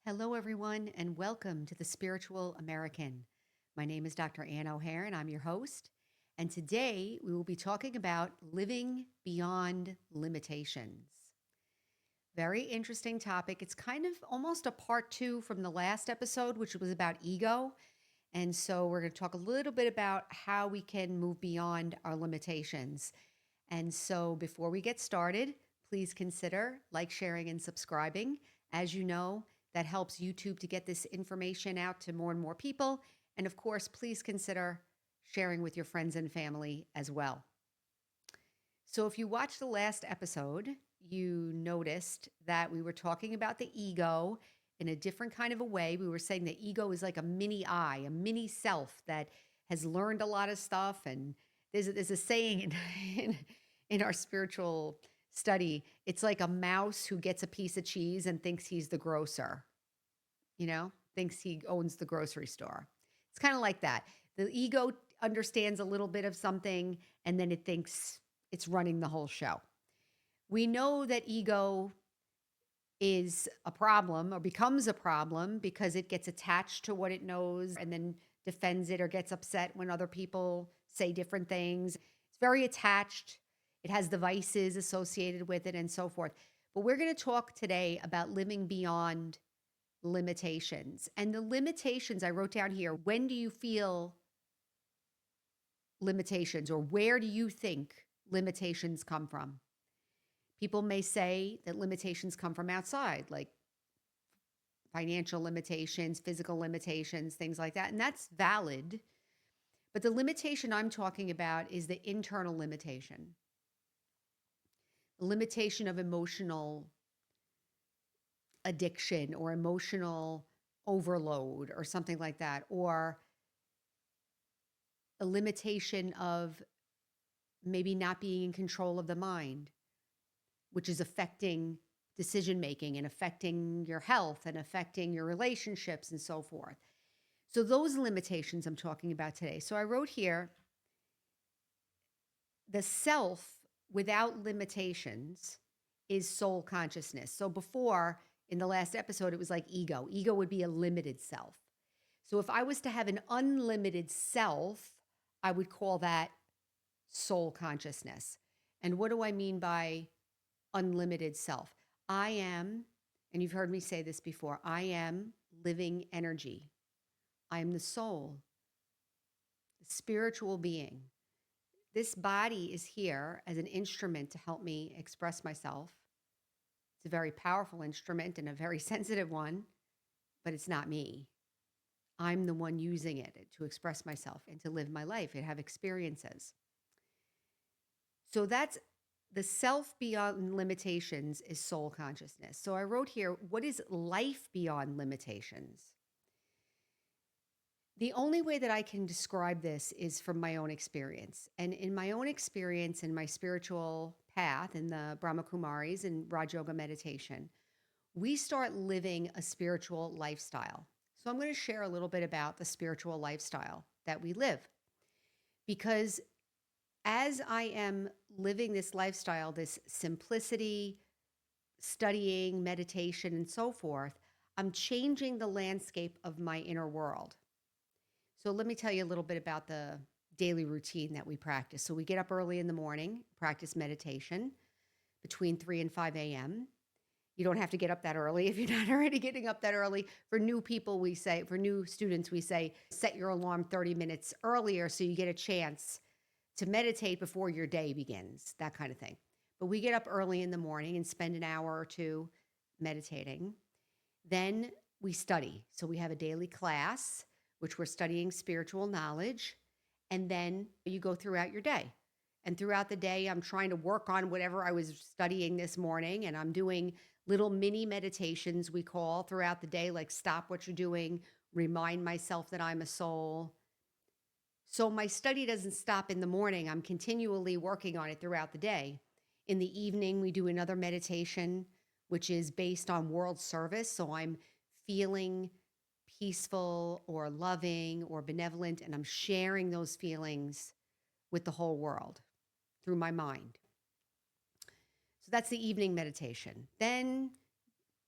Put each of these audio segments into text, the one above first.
Hello, everyone, and welcome to the Spiritual American. My name is Dr. Ann O'Hare, and I'm your host. And today we will be talking about living beyond limitations. Very interesting topic. It's kind of almost a part two from the last episode, which was about ego. And so we're going to talk a little bit about how we can move beyond our limitations. And so before we get started, please consider like, sharing, and subscribing. As you know, that helps YouTube to get this information out to more and more people. And of course, please consider sharing with your friends and family as well. So if you watched the last episode, you noticed that we were talking about the ego in a different kind of a way. We were saying the ego is like a mini I, a mini self that has learned a lot of stuff. And there's a saying in our spiritual study, it's like a mouse who gets a piece of cheese and thinks he's the grocer, thinks he owns the grocery store. It's kind of like that. The ego understands a little bit of something and then it thinks it's running the whole show. We know that ego is a problem or becomes a problem because it gets attached to what it knows and then defends it or gets upset when other people say different things. It's very attached. It has devices associated with it and so forth. But we're going to talk today about living beyond limitations. And the limitations I wrote down here, when do you feel limitations or where do you think limitations come from? People may say that limitations come from outside, like financial limitations, physical limitations, things like that. And that's valid. But the limitation I'm talking about is the internal limitation, the limitation of emotional addiction or emotional overload or something like that, or a limitation of maybe not being in control of the mind, which is affecting decision making and affecting your health and affecting your relationships and so forth. So those limitations I'm talking about today. So I wrote here, the self without limitations is soul consciousness. So before, in the last episode, it was like ego. Ego would be a limited self. So if I was to have an unlimited self, I would call that soul consciousness. And what do I mean by unlimited self? I am, and you've heard me say this before, I am living energy. I am the soul, the spiritual being. This body is here as an instrument to help me express myself. It's a very powerful instrument and a very sensitive one, but it's not me. I'm the one using it to express myself and to live my life and have experiences. So that's the self beyond limitations is soul consciousness. So I wrote here, what is life beyond limitations? The only way that I can describe this is from my own experience. And in my own experience in my spiritual path in the Brahma Kumaris and Raj Yoga meditation, we start living a spiritual lifestyle. So I'm going to share a little bit about the spiritual lifestyle that we live. Because as I am living this lifestyle, this simplicity, studying, meditation, and so forth, I'm changing the landscape of my inner world. So let me tell you a little bit about the daily routine that we practice. So we get up early in the morning, practice meditation between 3 and 5 a.m. You don't have to get up that early if you're not already getting up that early. For new people, we say, for new students, we say, set your alarm 30 minutes earlier so you get a chance to meditate before your day begins, that kind of thing. But we get up early in the morning and spend an hour or two meditating. Then we study. So we have a daily class, which we're studying spiritual knowledge. And then you go throughout your day. And throughout the day, I'm trying to work on whatever I was studying this morning. And I'm doing little mini meditations, we call, throughout the day, like stop what you're doing, remind myself that I'm a soul. So my study doesn't stop in the morning. I'm continually working on it throughout the day. In the evening, we do another meditation, which is based on world service. So I'm feeling peaceful or loving or benevolent, and I'm sharing those feelings with the whole world through my mind. So that's the evening meditation. Then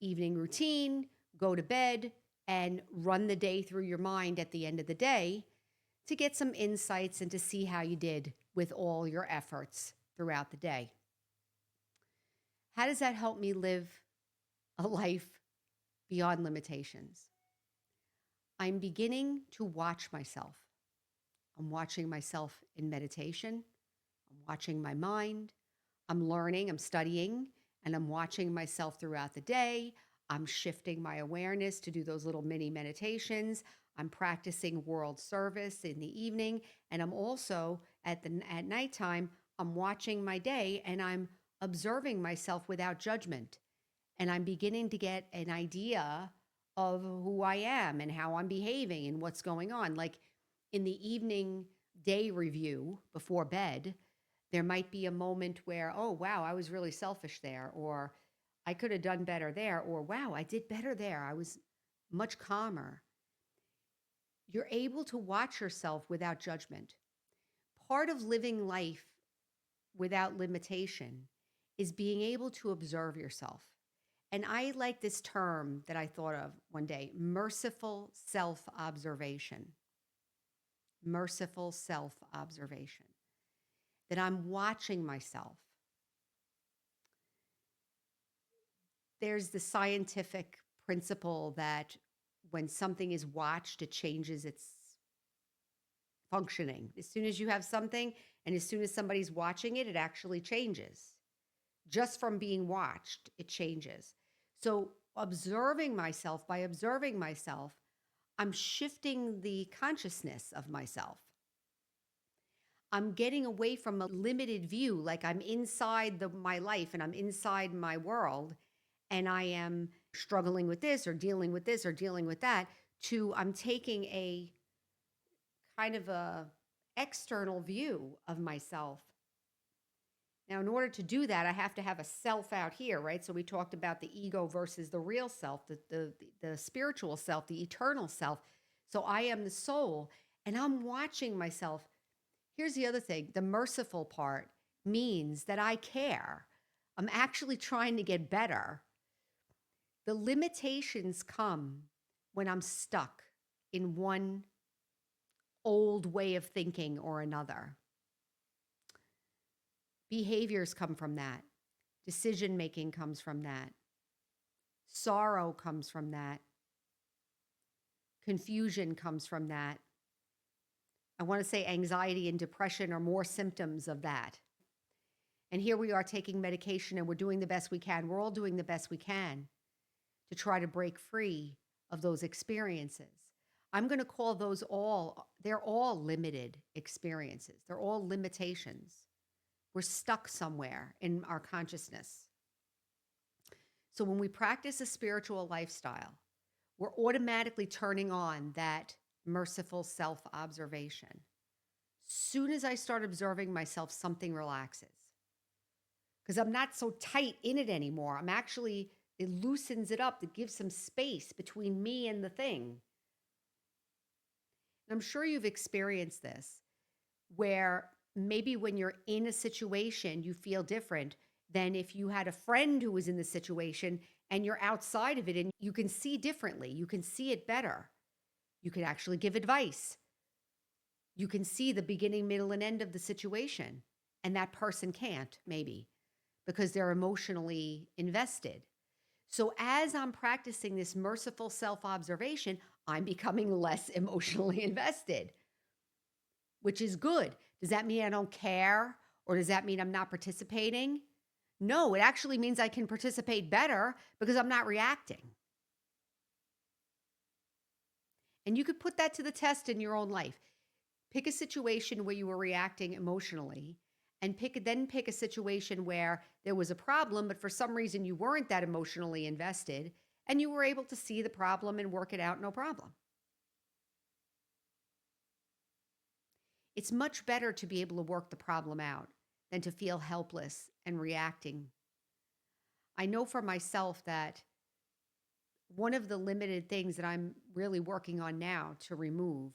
evening routine, go to bed and run the day through your mind at the end of the day to get some insights and to see how you did with all your efforts throughout the day. How does that help me live a life beyond limitations? I'm beginning to watch myself. I'm watching myself in meditation. I'm watching my mind. I'm learning, I'm studying, and I'm watching myself throughout the day. I'm shifting my awareness to do those little mini meditations. I'm practicing world service in the evening, and I'm also at nighttime, I'm watching my day and I'm observing myself without judgment. And I'm beginning to get an idea of who I am and how I'm behaving and what's going on. Like in the evening day review before bed, there might be a moment where, oh, wow, I was really selfish there, or I could have done better there, or wow, I did better there. I was much calmer. You're able to watch yourself without judgment. Part of living life without limitation is being able to observe yourself. And I like this term that I thought of one day, merciful self observation. Merciful self observation. That I'm watching myself. There's the scientific principle that when something is watched, it changes its functioning. As soon as you have something and as soon as somebody's watching it, it actually changes. Just from being watched, it changes. So, by observing myself, I'm shifting the consciousness of myself. I'm getting away from a limited view, like I'm inside my life and I'm inside my world, and I am struggling with this or dealing with this or dealing with that, to I'm taking a kind of a external view of myself. Now, in order to do that, I have to have a self out here, right? So we talked about the ego versus the real self, the spiritual self, the eternal self. So I am the soul, and I'm watching myself. Here's the other thing: the merciful part means that I care. I'm actually trying to get better. The limitations come when I'm stuck in one old way of thinking or another. Behaviors come from that. Decision making comes from that. Sorrow comes from that. Confusion comes from that. I want to say anxiety and depression are more symptoms of that. And here we are taking medication and we're doing the best we can. We're all doing the best we can to try to break free of those experiences. I'm going to call they're all limited experiences. They're all limitations. We're stuck somewhere in our consciousness. So when we practice a spiritual lifestyle, we're automatically turning on that merciful self-observation. Soon as I start observing myself, something relaxes. Because I'm not so tight in it anymore. It loosens it up. It gives some space between me and the thing. And I'm sure you've experienced this, where maybe when you're in a situation, you feel different than if you had a friend who was in the situation and you're outside of it and you can see differently. You can see it better. You can actually give advice. You can see the beginning, middle, and end of the situation. And that person can't, maybe, because they're emotionally invested. So as I'm practicing this merciful self-observation, I'm becoming less emotionally invested, which is good. Does that mean I don't care? Or does that mean I'm not participating? No, it actually means I can participate better because I'm not reacting. And you could put that to the test in your own life. Pick a situation where you were reacting emotionally and pick a situation where there was a problem, but for some reason you weren't that emotionally invested and you were able to see the problem and work it out, no problem. It's much better to be able to work the problem out than to feel helpless and reacting. I know for myself that one of the limited things that I'm really working on now to remove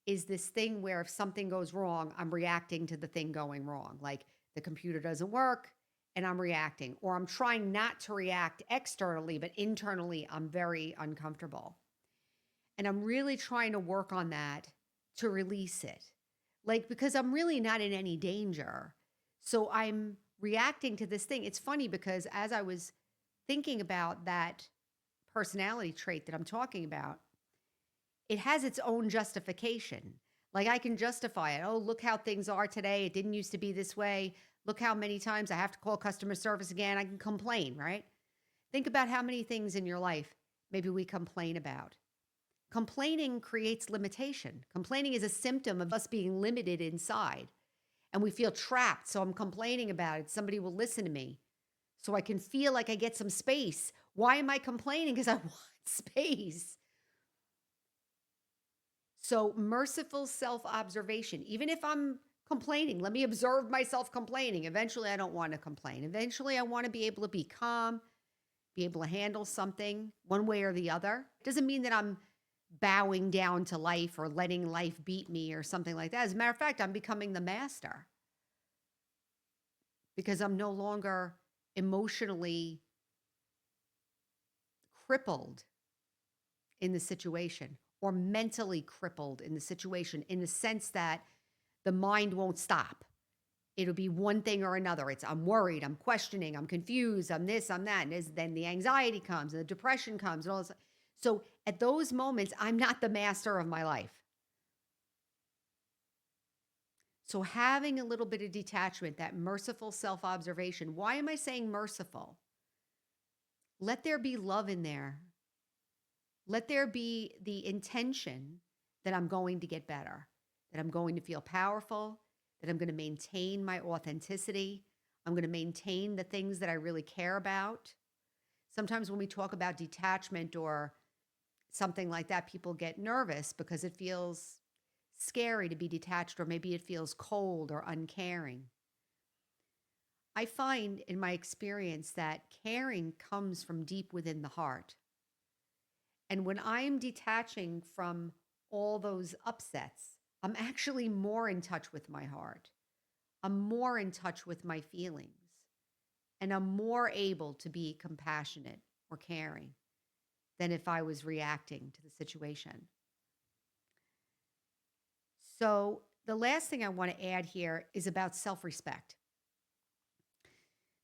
is this thing where if something goes wrong, I'm reacting to the thing going wrong. Like the computer doesn't work and I'm reacting, or I'm trying not to react externally, but internally, I'm very uncomfortable. And I'm really trying to work on that to release it. Like, because I'm really not in any danger. So I'm reacting to this thing. It's funny because as I was thinking about that personality trait that I'm talking about, it has its own justification. Like I can justify it. Oh, look how things are today. It didn't used to be this way. Look how many times I have to call customer service again. I can complain, right? Think about how many things in your life maybe we complain about. Complaining creates limitation. Complaining is a symptom of us being limited inside and we feel trapped. So I'm complaining about it. Somebody will listen to me so I can feel like I get some space. Why am I complaining? Because I want space. So merciful self observation, even if I'm complaining, let me observe myself complaining. Eventually, I don't want to complain. Eventually, I want to be able to be calm, be able to handle something one way or the other. It doesn't mean that I'm bowing down to life or letting life beat me or something like that. As a matter of fact, I'm becoming the master because I'm no longer emotionally crippled in the situation or mentally crippled in the situation in the sense that the mind won't stop. It'll be one thing or another. It's I'm worried, I'm questioning, I'm confused, I'm this, I'm that. And then the anxiety comes and the depression comes and all this. So at those moments, I'm not the master of my life. So having a little bit of detachment, that merciful self-observation. Why am I saying merciful? Let there be love in there. Let there be the intention that I'm going to get better, that I'm going to feel powerful, that I'm going to maintain my authenticity. I'm going to maintain the things that I really care about. Sometimes when we talk about detachment or something like that, people get nervous because it feels scary to be detached, or maybe it feels cold or uncaring. I find in my experience that caring comes from deep within the heart. And when I'm detaching from all those upsets, I'm actually more in touch with my heart. I'm more in touch with my feelings. And I'm more able to be compassionate or caring than if I was reacting to the situation. So, the last thing I want to add here is about self respect.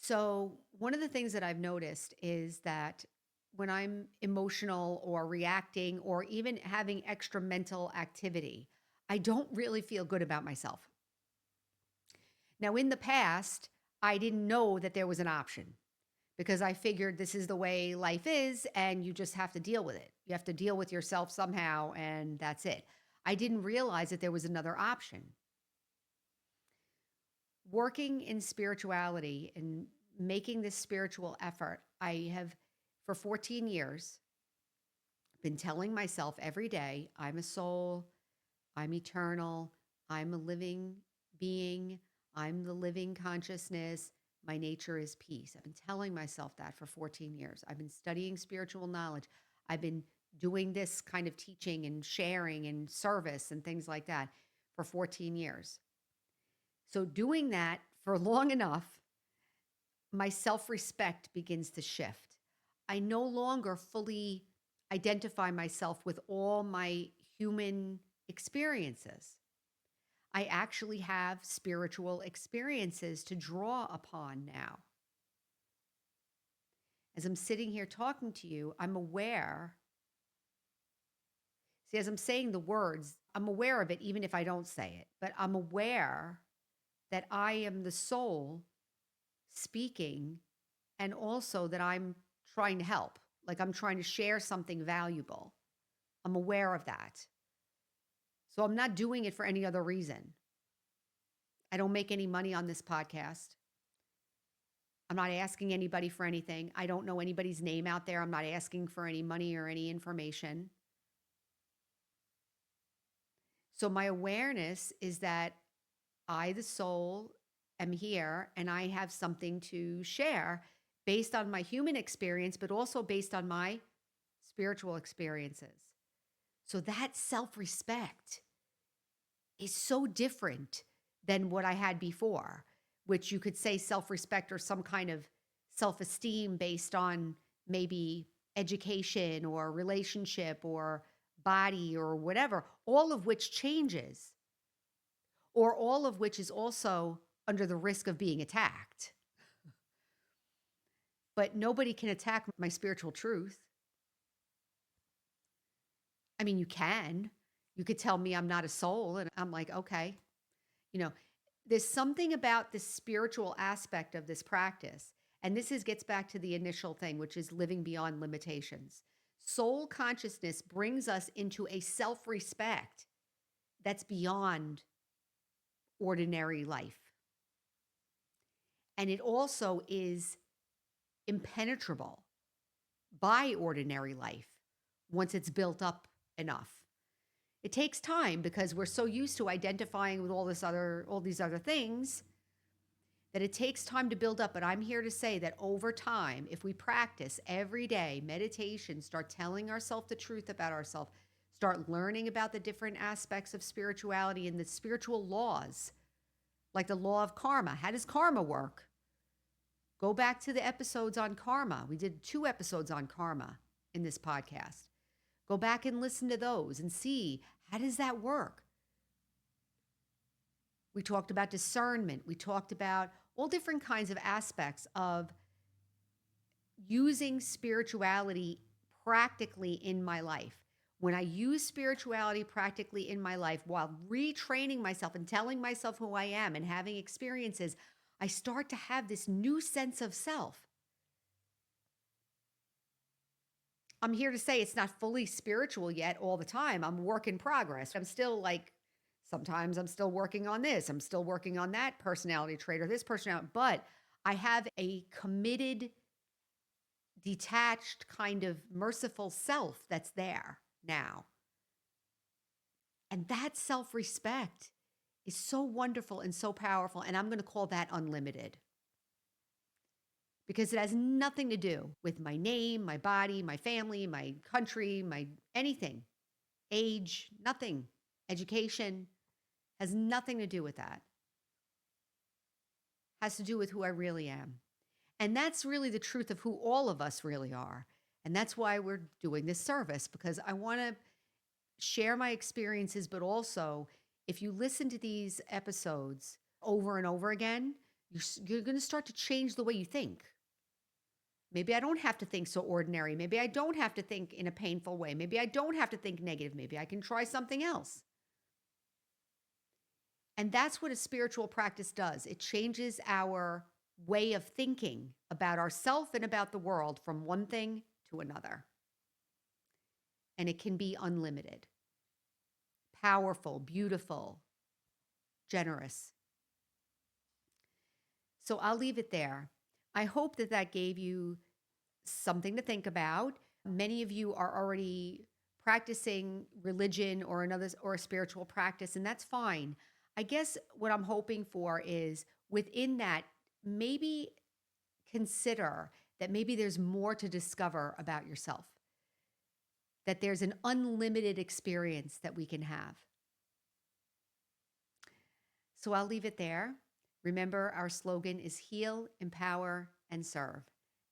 So, one of the things that I've noticed is that when I'm emotional or reacting or even having extra mental activity, I don't really feel good about myself. Now, in the past, I didn't know that there was an option because I figured this is the way life is and you just have to deal with it. You have to deal with yourself somehow, and that's it. I didn't realize that there was another option. Working in spirituality and making this spiritual effort, I have for 14 years been telling myself every day, I'm a soul, I'm eternal, I'm a living being, I'm the living consciousness, my nature is peace. I've been telling myself that for 14 years. I've been studying spiritual knowledge. I've been doing this kind of teaching and sharing and service and things like that for 14 years. So doing that for long enough, my self respect begins to shift. I no longer fully identify myself with all my human experiences. I actually have spiritual experiences to draw upon now. As I'm sitting here talking to you, I'm aware. See, as I'm saying the words, I'm aware of it even if I don't say it, but I'm aware that I am the soul speaking and also that I'm trying to help. Like I'm trying to share something valuable. I'm aware of that. So I'm not doing it for any other reason. I don't make any money on this podcast. I'm not asking anybody for anything. I don't know anybody's name out there. I'm not asking for any money or any information. So my awareness is that I, the soul, am here and I have something to share based on my human experience, but also based on my spiritual experiences. So that self respect is so different than what I had before. which you could say self-respect or some kind of self-esteem based on maybe education or relationship or body or whatever, all of which changes, or all of which is also under the risk of being attacked. But nobody can attack my spiritual truth. I mean, you can. You could tell me I'm not a soul, and I'm like, okay. You know, there's something about the spiritual aspect of this practice. And this gets back to the initial thing, which is living beyond limitations. Soul consciousness brings us into a self-respect that's beyond ordinary life. And it also is impenetrable by ordinary life once it's built up enough. It takes time because we're so used to identifying with all these other things that it takes time to build up. But I'm here to say that over time, if we practice every day meditation, start telling ourselves the truth about ourselves, start learning about the different aspects of spirituality and the spiritual laws, like the law of karma. How does karma work? Go back to the episodes on karma. We did 2 episodes on karma in this podcast. Go back and listen to those and see, how does that work? We talked about discernment. We talked about all different kinds of aspects of using spirituality practically in my life. When I use spirituality practically in my life while retraining myself and telling myself who I am and having experiences, I start to have this new sense of self. I'm here to say it's not fully spiritual yet all the time. I'm a work in progress. I'm still like, sometimes I'm still working on this. I'm still working on that personality trait or this personality, but I have a committed, detached kind of merciful self that's there now. And that self-respect is so wonderful and so powerful. And I'm going to call that unlimited because it has nothing to do with my name, my body, my family, my country, my anything, age, nothing, education has nothing to do with that. Has to do with who I really am. And that's really the truth of who all of us really are. And that's why we're doing this service, because I want to share my experiences, but also if you listen to these episodes over and over again, you're going to start to change the way you think. Maybe I don't have to think so ordinary. Maybe I don't have to think in a painful way. Maybe I don't have to think negative. Maybe I can try something else. And that's what a spiritual practice does. It changes our way of thinking about ourselves and about the world from one thing to another. And it can be unlimited, powerful, beautiful, generous. So I'll leave it there. I hope that that gave you something to think about. Many of you are already practicing religion or another or a spiritual practice, and that's fine. I guess what I'm hoping for is within that, maybe consider that maybe there's more to discover about yourself, that there's an unlimited experience that we can have. So I'll leave it there. Remember, our slogan is heal, empower, and serve.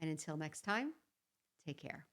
And until next time, take care.